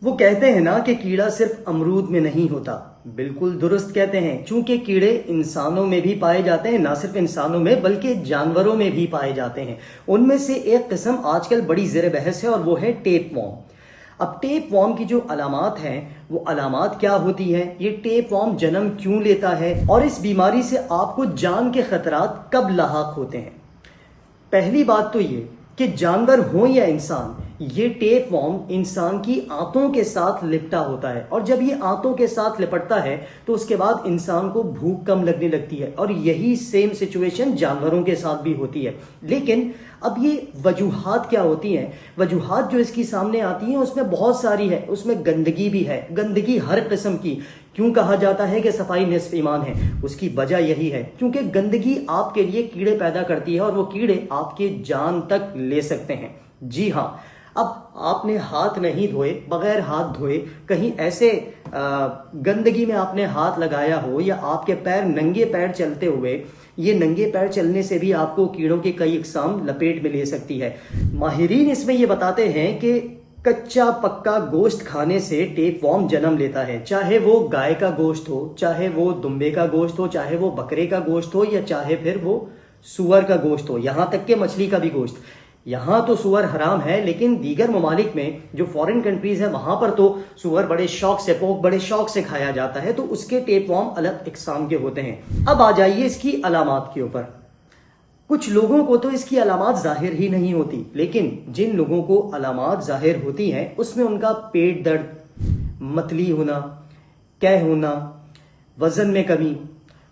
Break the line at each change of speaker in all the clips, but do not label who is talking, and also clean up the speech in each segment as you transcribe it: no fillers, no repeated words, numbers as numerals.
وہ کہتے ہیں نا کہ کیڑا صرف امرود میں نہیں ہوتا. بالکل درست کہتے ہیں، چونکہ کیڑے انسانوں میں بھی پائے جاتے ہیں، نہ صرف انسانوں میں بلکہ جانوروں میں بھی پائے جاتے ہیں. ان میں سے ایک قسم آج کل بڑی زیر بحث ہے اور وہ ہے ٹیپ وارم. اب ٹیپ وارم کی جو علامات ہیں وہ علامات کیا ہوتی ہیں، یہ ٹیپ وارم جنم کیوں لیتا ہے اور اس بیماری سے آپ کو جان کے خطرات کب لاحق ہوتے ہیں. پہلی بات تو یہ کہ جانور ہوں یا انسان، یہ ٹیپ وارم انسان کی آنتوں کے ساتھ لپٹا ہوتا ہے، اور جب یہ آنتوں کے ساتھ لپٹتا ہے تو اس کے بعد انسان کو بھوک کم لگنے لگتی ہے، اور یہی سیم سچویشن جانوروں کے ساتھ بھی ہوتی ہے. لیکن اب یہ وجوہات کیا ہوتی ہیں؟ وجوہات جو اس کی سامنے آتی ہیں اس میں بہت ساری ہے. اس میں گندگی بھی ہے، گندگی ہر قسم کی. کیوں کہا جاتا ہے کہ صفائی نصف ایمان ہے؟ اس کی وجہ یہی ہے کیونکہ گندگی آپ کے لیے کیڑے پیدا کرتی ہے، اور وہ کیڑے آپ کی جان تک لے سکتے ہیں. جی ہاں، اب آپ نے ہاتھ نہیں دھوئے، بغیر ہاتھ دھوئے کہیں ایسے گندگی میں آپ نے ہاتھ لگایا ہو، یا آپ کے پیر ننگے پیر چلتے ہوئے، یہ ننگے پیر چلنے سے بھی آپ کو کیڑوں کی کئی اقسام لپیٹ میں لے سکتی ہے. ماہرین اس میں یہ بتاتے ہیں کہ کچا پکا گوشت کھانے سے ٹیپ وارم جنم لیتا ہے، چاہے وہ گائے کا گوشت ہو، چاہے وہ دمبے کا گوشت ہو، چاہے وہ بکرے کا گوشت ہو، یا چاہے پھر وہ سور کا گوشت ہو، یہاں تک کہ مچھلی کا بھی گوشت. یہاں تو سور حرام ہے، لیکن دیگر ممالک میں جو فورن کنٹریز ہیں وہاں پر تو سور بڑے شوق سے، پوک بڑے شوق سے کھایا جاتا ہے، تو اس کے ٹیپ وارم الگ اقسام کے ہوتے ہیں. اب آ جائیے اس کی علامات کے اوپر. کچھ لوگوں کو تو اس کی علامات ظاہر ہی نہیں ہوتی، لیکن جن لوگوں کو علامات ظاہر ہوتی ہیں اس میں ان کا پیٹ درد، متلی ہونا، قے ہونا، وزن میں کمی،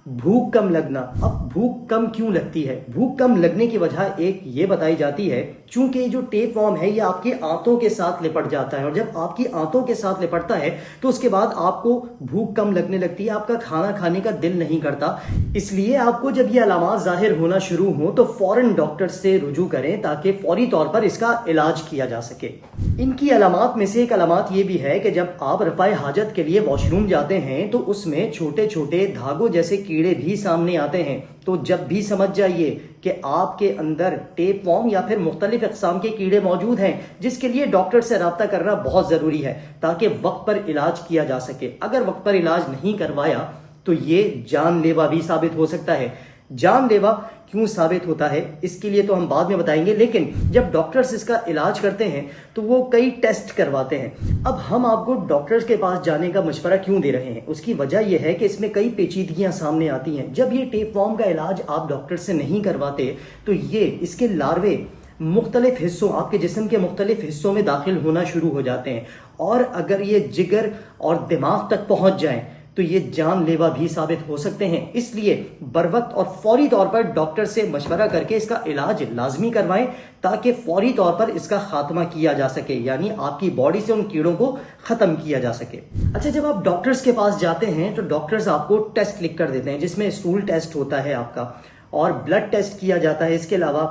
بھوک کم لگنا. اب بھوک کم کیوں لگتی ہے؟ بھوک کم لگنے کی وجہ ایک یہ بتائی جاتی ہے چونکہ جو ٹیپ وارم ہے یہ آپ کی آنتوں کے ساتھ لپٹ جاتا ہے، اور جب آپ کی آنتوں کے ساتھ لپٹتا ہے تو اس کے بعد آپ کو بھوک کم لگنے لگتی ہے، آپ کا کھانا کھانے کا دل نہیں کرتا. اس لیے آپ کو جب یہ علامات ظاہر ہونا شروع ہوں تو فوراً ڈاکٹر سے رجوع کریں تاکہ فوری طور پر اس کا علاج کیا جا سکے. ان کی علامات میں سے ایک علامات یہ بھی ہے کہ جب آپ رفع حاجت کے لیے واش روم جاتے ہیں تو اس میں چھوٹے چھوٹے دھاگوں جیسے کیڑے بھی سامنے آتے ہیں. تو جب بھی سمجھ جائیے کہ آپ کے اندر ٹیپ وارم یا پھر مختلف اقسام کے کیڑے موجود ہیں، جس کے لیے ڈاکٹر سے رابطہ کرنا بہت ضروری ہے تاکہ وقت پر علاج کیا جا سکے. اگر وقت پر علاج نہیں کروایا تو یہ جان لیوا بھی ثابت ہو سکتا ہے. جان لیوا کیوں ثابت ہوتا ہے اس کے لیے تو ہم بعد میں بتائیں گے، لیکن جب ڈاکٹرز اس کا علاج کرتے ہیں تو وہ کئی ٹیسٹ کرواتے ہیں. اب ہم آپ کو ڈاکٹرز کے پاس جانے کا مشورہ کیوں دے رہے ہیں؟ اس کی وجہ یہ ہے کہ اس میں کئی پیچیدگیاں سامنے آتی ہیں. جب یہ ٹیپ وارم کا علاج آپ ڈاکٹر سے نہیں کرواتے تو یہ اس کے لاروے مختلف حصوں، آپ کے جسم کے مختلف حصوں میں داخل ہونا شروع ہو جاتے ہیں، اور اگر یہ جگر اور دماغ تک پہنچ جائیں تو یہ جان لیوا بھی ثابت ہو سکتے ہیں. اس لیے بروقت اور فوری طور پر ڈاکٹر سے مشورہ کر کے اس کا علاج لازمی کروائیں تاکہ فوری طور پر اس کا خاتمہ کیا جا سکے، یعنی آپ کی باڈی سے ان کیڑوں کو ختم کیا جا سکے. اچھا، جب آپ ڈاکٹرز کے پاس جاتے ہیں تو ڈاکٹرز آپ کو ٹیسٹ لکھ کر دیتے ہیں جس میں اسٹول ٹیسٹ ہوتا ہے آپ کا، اور بلڈ ٹیسٹ کیا جاتا ہے. اس کے علاوہ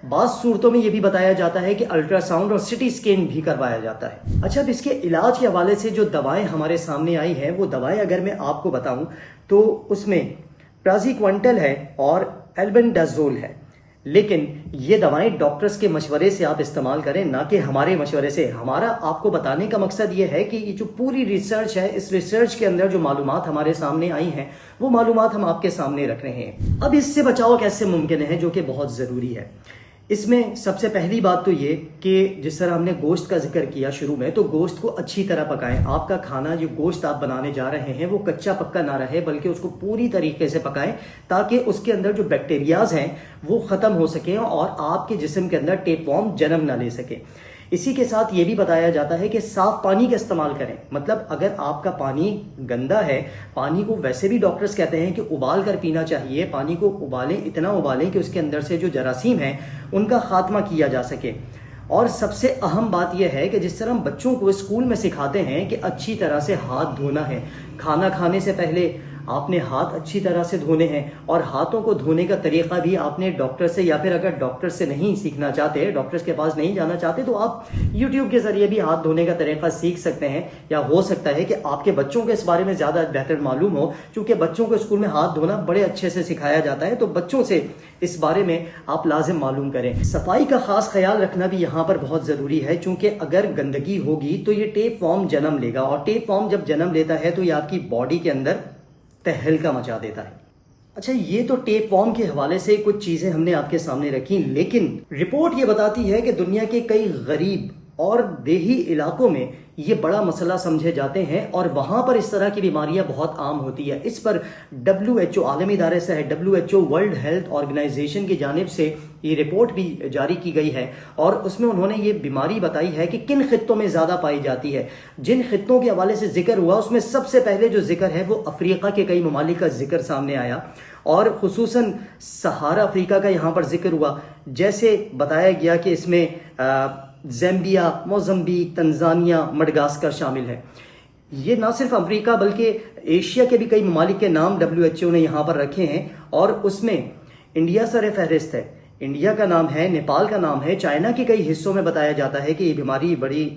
بعض صورتوں میں یہ بھی بتایا جاتا ہے کہ الٹرا ساؤنڈ اور سٹی اسکین بھی کروایا جاتا ہے. اچھا، اب اس کے علاج کے حوالے سے جو دوائیں ہمارے سامنے آئی ہیں، وہ دوائیں اگر میں آپ کو بتاؤں تو اس میں پرازیکوینٹل ہے اور البینڈازول ہے، لیکن یہ دوائیں ڈاکٹرز کے مشورے سے آپ استعمال کریں، نہ کہ ہمارے مشورے سے. ہمارا آپ کو بتانے کا مقصد یہ ہے کہ یہ جو پوری ریسرچ ہے، اس ریسرچ کے اندر جو معلومات ہمارے سامنے آئی ہیں وہ معلومات ہم آپ کے سامنے رکھ رہے ہیں. اب اس سے بچاؤ کیسے ممکن ہے، جو کہ بہت ضروری ہے. اس میں سب سے پہلی بات تو یہ کہ جس طرح ہم نے گوشت کا ذکر کیا شروع میں، تو گوشت کو اچھی طرح پکائیں. آپ کا کھانا، جو گوشت آپ بنانے جا رہے ہیں، وہ کچا پکا نہ رہے بلکہ اس کو پوری طریقے سے پکائیں تاکہ اس کے اندر جو بیکٹیریاز ہیں وہ ختم ہو سکیں اور آپ کے جسم کے اندر ٹیپ وارم جنم نہ لے سکے. اسی کے ساتھ یہ بھی بتایا جاتا ہے کہ صاف پانی کا استعمال کریں. مطلب اگر آپ کا پانی گندا ہے، پانی کو ویسے بھی ڈاکٹرز کہتے ہیں کہ ابال کر پینا چاہیے. پانی کو ابالیں، اتنا ابالیں کہ اس کے اندر سے جو جراثیم ہیں ان کا خاتمہ کیا جا سکے. اور سب سے اہم بات یہ ہے کہ جس طرح ہم بچوں کو اسکول میں سکھاتے ہیں کہ اچھی طرح سے ہاتھ دھونا ہے، کھانا کھانے سے پہلے آپ نے ہاتھ اچھی طرح سے دھونے ہیں، اور ہاتھوں کو دھونے کا طریقہ بھی آپ نے ڈاکٹر سے، یا پھر اگر ڈاکٹر سے نہیں سیکھنا چاہتے، ڈاکٹر کے پاس نہیں جانا چاہتے، تو آپ یوٹیوب کے ذریعے بھی ہاتھ دھونے کا طریقہ سیکھ سکتے ہیں. یا ہو سکتا ہے کہ آپ کے بچوں کو اس بارے میں زیادہ بہتر معلوم ہو، چونکہ بچوں کو اسکول میں ہاتھ دھونا بڑے اچھے سے سکھایا جاتا ہے، تو بچوں سے اس بارے میں آپ لازم معلوم کریں. صفائی کا خاص خیال رکھنا بھی یہاں پر بہت ضروری ہے، چونکہ اگر گندگی ہوگی تو یہ ٹیپ وارم جنم لے گا، اور ٹیپ وارم جب جنم لیتا ہے تو یہ آپ کی باڈی کے اندر تہلکہ مچا دیتا ہے. اچھا، یہ تو ٹیپ وارم کے حوالے سے کچھ چیزیں ہم نے آپ کے سامنے رکھی، لیکن رپورٹ یہ بتاتی ہے کہ دنیا کے کئی غریب اور دیہی علاقوں میں یہ بڑا مسئلہ سمجھے جاتے ہیں، اور وہاں پر اس طرح کی بیماریاں بہت عام ہوتی ہے. اس پر WHO عالمی ادارے سے ہے، WHO ورلڈ ہیلتھ آرگنائزیشن کی جانب سے یہ رپورٹ بھی جاری کی گئی ہے، اور اس میں انہوں نے یہ بیماری بتائی ہے کہ کن خطوں میں زیادہ پائی جاتی ہے. جن خطوں کے حوالے سے ذکر ہوا اس میں سب سے پہلے جو ذکر ہے وہ افریقہ کے کئی ممالک کا ذکر سامنے آیا، اور خصوصاً سہارا افریقہ کا یہاں پر ذکر ہوا. جیسے بتایا گیا کہ اس میں زیمبیا، موزمبیق، تنزانیہ، مڈغاسکر شامل ہے. یہ نہ صرف امریکہ بلکہ ایشیا کے بھی کئی ممالک کے نام WHO نے یہاں پر رکھے ہیں، اور اس میں انڈیا سر فہرست ہے. انڈیا کا نام ہے، نیپال کا نام ہے، چائنا کے کئی حصوں میں بتایا جاتا ہے کہ یہ بیماری بڑی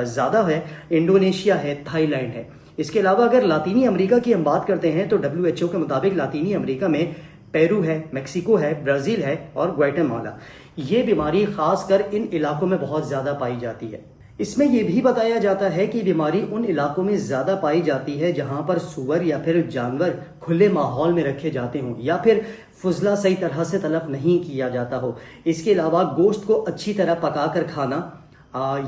زیادہ ہے، انڈونیشیا ہے، تھائی لینڈ ہے. اس کے علاوہ اگر لاطینی امریکہ کی ہم بات کرتے ہیں تو WHO کے مطابق لاطینی امریکہ میں پیرو ہے، میکسیکو ہے، برازیل ہے اور گویٹمالا. یہ بیماری خاص کر ان علاقوں میں بہت زیادہ پائی جاتی ہے. اس میں یہ بھی بتایا جاتا ہے کہ بیماری ان علاقوں میں زیادہ پائی جاتی ہے جہاں پر سور یا پھر جانور کھلے ماحول میں رکھے جاتے ہوں، یا پھر فضلہ صحیح طرح سے تلف نہیں کیا جاتا ہو. اس کے علاوہ گوشت کو اچھی طرح پکا کر کھانا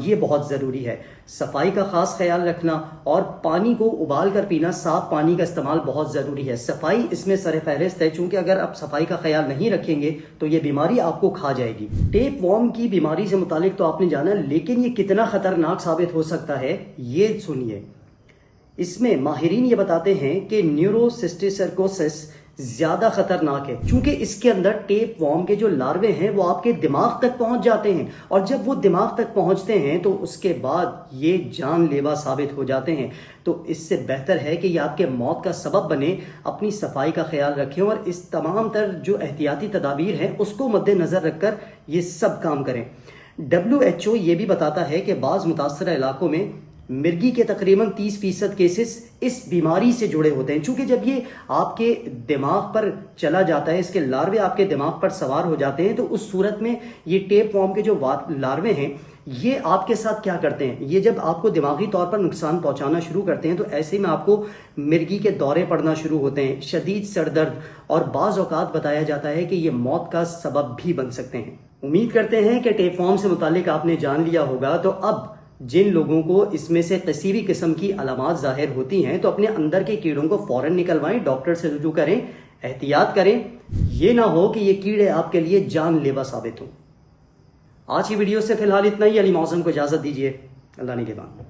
یہ بہت ضروری ہے. صفائی کا خاص خیال رکھنا اور پانی کو ابال کر پینا، صاف پانی کا استعمال بہت ضروری ہے. صفائی اس میں سر فہرست ہے، چونکہ اگر آپ صفائی کا خیال نہیں رکھیں گے تو یہ بیماری آپ کو کھا جائے گی. ٹیپ وارم کی بیماری سے متعلق تو آپ نے جانا، لیکن یہ کتنا خطرناک ثابت ہو سکتا ہے یہ سنیے. اس میں ماہرین یہ بتاتے ہیں کہ نیوروسسٹیسرکوسس زیادہ خطرناک ہے، چونکہ اس کے اندر ٹیپ وارم کے جو لاروے ہیں وہ آپ کے دماغ تک پہنچ جاتے ہیں، اور جب وہ دماغ تک پہنچتے ہیں تو اس کے بعد یہ جان لیوا ثابت ہو جاتے ہیں. تو اس سے بہتر ہے کہ یہ آپ کے موت کا سبب بنے. اپنی صفائی کا خیال رکھیں اور اس تمام تر جو احتیاطی تدابیر ہیں اس کو مد نظر رکھ کر یہ سب کام کریں. WHO یہ بھی بتاتا ہے کہ بعض متاثرہ علاقوں میں مرگی کے تقریباً 30% کیسز اس بیماری سے جڑے ہوتے ہیں. چونکہ جب یہ آپ کے دماغ پر چلا جاتا ہے، اس کے لاروے آپ کے دماغ پر سوار ہو جاتے ہیں، تو اس صورت میں یہ ٹیپ وارم کے جو لاروے ہیں یہ آپ کے ساتھ کیا کرتے ہیں، یہ جب آپ کو دماغی طور پر نقصان پہنچانا شروع کرتے ہیں تو ایسے میں آپ کو مرگی کے دورے پڑنا شروع ہوتے ہیں، شدید سر درد، اور بعض اوقات بتایا جاتا ہے کہ یہ موت کا سبب بھی بن سکتے ہیں. امید کرتے ہیں کہ ٹیپ وارم سے متعلق آپ نے جان لیا ہوگا. تو اب جن لوگوں کو اس میں سے کسی بھی قسم کی علامات ظاہر ہوتی ہیں تو اپنے اندر کے کیڑوں کو فوراً نکلوائیں، ڈاکٹر سے رجوع کریں، احتیاط کریں. یہ نہ ہو کہ یہ کیڑے آپ کے لیے جان لیوا ثابت ہوں. آج کی ویڈیو سے فی الحال اتنا ہی. علی معظم کو اجازت دیجیے. اللہ نگہبان.